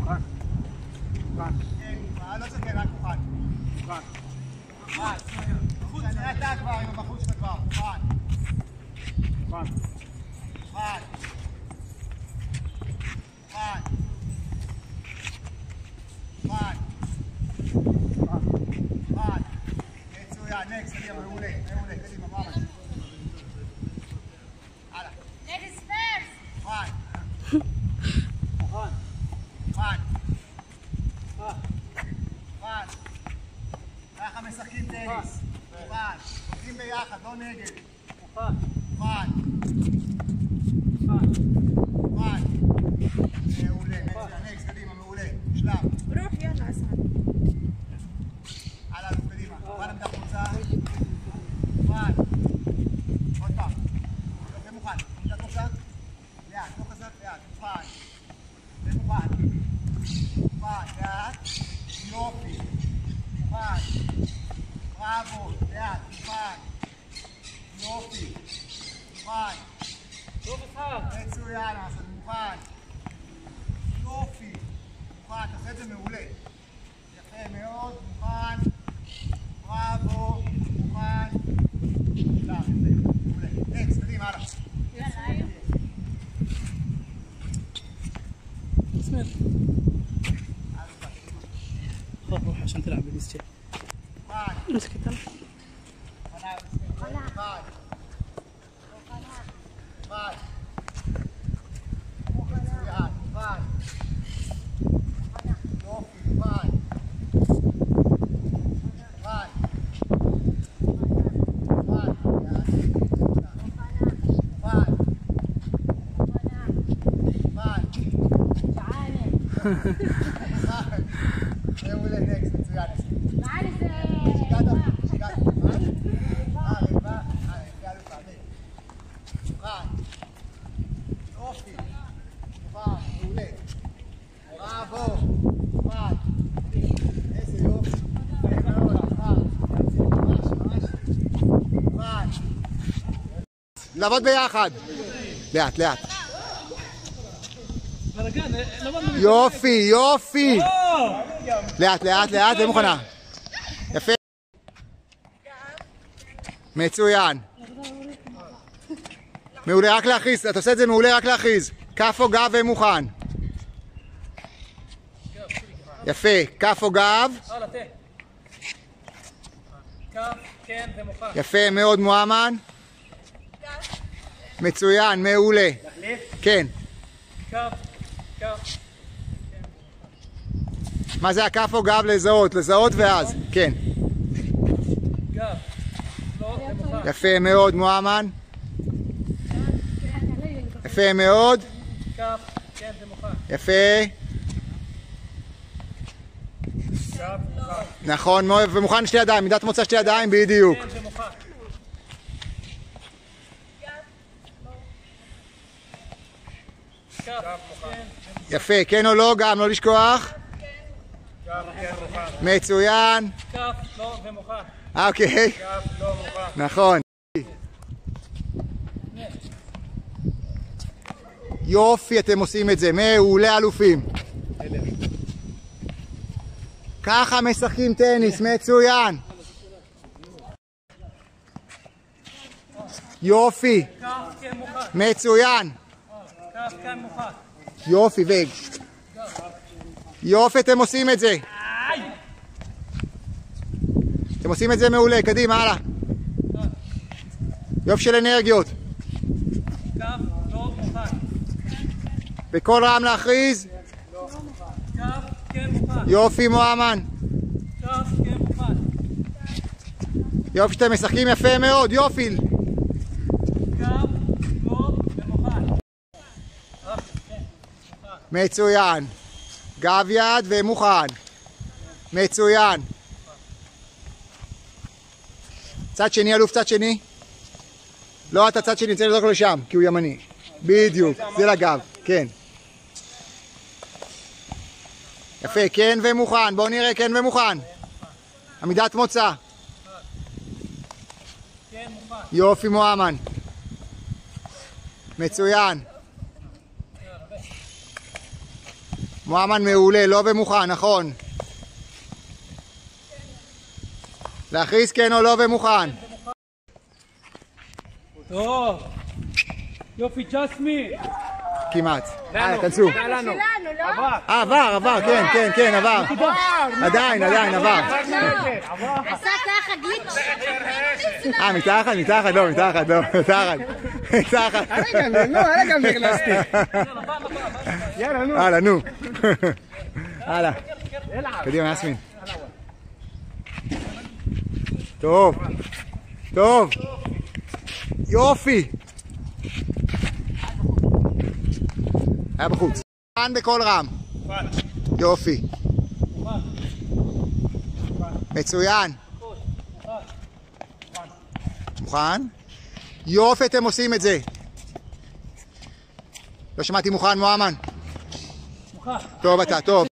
מוכן. מוכן. כן, לא צריך כן, רק מוכן. מוכן. מוכן. אני אתה כבר עם הבחור שלך כבר. מוכן. מוכן. מוכן. מוכן. מוכן. מוכן. מצוין, נקסט, קדימה, מעולה. מעולה, קדימה, ממש. הלאה. Ladies first. מוכן. מוכן. מוכן. מוכן. ככה משחקים טניס. מוכן. עובדים ביחד, לא נגד. מוכן. מוכן. מוכן. מוכן. מעולה. מצוין, נקסט, קדימה, מעולה. שלב. روح يلا اسعد. הלאה, קדימה. מוכן עמדה חוצה. מוכן. עוד פעם. יופי, מוכן. עמדה חוצה. לאט, לא חזק, לאט. מוכן. ומוכן. מוכן, לאט. יופי. מוכן. בראבו, לאט. מוכן. יופי. מוכן. טוב אחד. מצוין, אז מוכן. יופי. מוכן, תעשה את זה מעולה. יפה מאוד, מוכן. בראבו, מוכן. שלב, יפה, מעולה. נקסט, קדימה, הלאה. يلا اسمع روح عشان تلعب بلاي ستيشن مكان امسك انت مكان مكان مكان مكان مكان يوفي مكان مكان מעולה, נקסט, מצוין. יופי, מוכן, מעולה. בראבו, מוכן. איזה יופי. מוכן. לעבוד ביחד. לאט, לאט. יופי, יופי. לאט, לאט, לאט, זה מוכנה. יפה. מצוין. מעולה, רק להכריז. אתה עושה את זה מעולה, רק להכריז. כף או גב ומוכן. יפה, כף או גב. יפה מאוד, מואמן. מצוין, מעולה. כן. מה זה הכף או גב? לזהות, לזהות ואז, כן. יפה מאוד, מואמן. יפה מאוד. יפה. נכון, ומוכן שתי ידיים, מידת מוצא שתי ידיים, בדיוק. יפה, כן או לא, גם לא לשכוח. מצוין. כף, לא ומוכן. אוקיי. כף, לא מוכן. נכון. יופי, אתם עושים את זה. מעולה, אלופים. ככה משחקים טניס, מצוין. יופי. כף, כן מוכן. מצוין. כף, כן מוכן. יופי, וג. יופי, אתם עושים את זה. אתם עושים את זה מעולה, קדימה, הלאה. יופי של אנרגיות. כף, לא מוכן. בכל רם להכריז. כף, כן מוכן. יופי, מואמן. כף, כן מוכן. יופי שאתם משחקים יפה מאוד, יופי. כף, לא ומוכן. מצוין. גב יד ומוכן. מצוין. צד שני, אלוף, צד שני. לא, אתה צד שני, צריך לזרוק לשם, כי הוא ימני. בדיוק, זה לגב, כן. יפה, כן ומוכן, בואו נראה, כן ומוכן. עמידת מוצא. יופי, מואמן. מצוין. מועמד מעולה, לא ומוכן, נכון. להכריז כן או לא ומוכן. טוב. יופי, ג'סמי. כמעט. כנסו. שלנו, לא? עבר, כן, עבר. עדיין, עבר. עשה ככה גליץ'. מתחת, לא, מתחת. הרגע נכנסתי. יאללה, נו. הלאה. קדימה, יסמין. טוב. יופי. היה בחוץ. כאן בכל רם. יופי. מצוין. מוכן? יופי, אתם עושים את זה. לא שמעתי מוכן, מועמן. טוב אתה, טוב.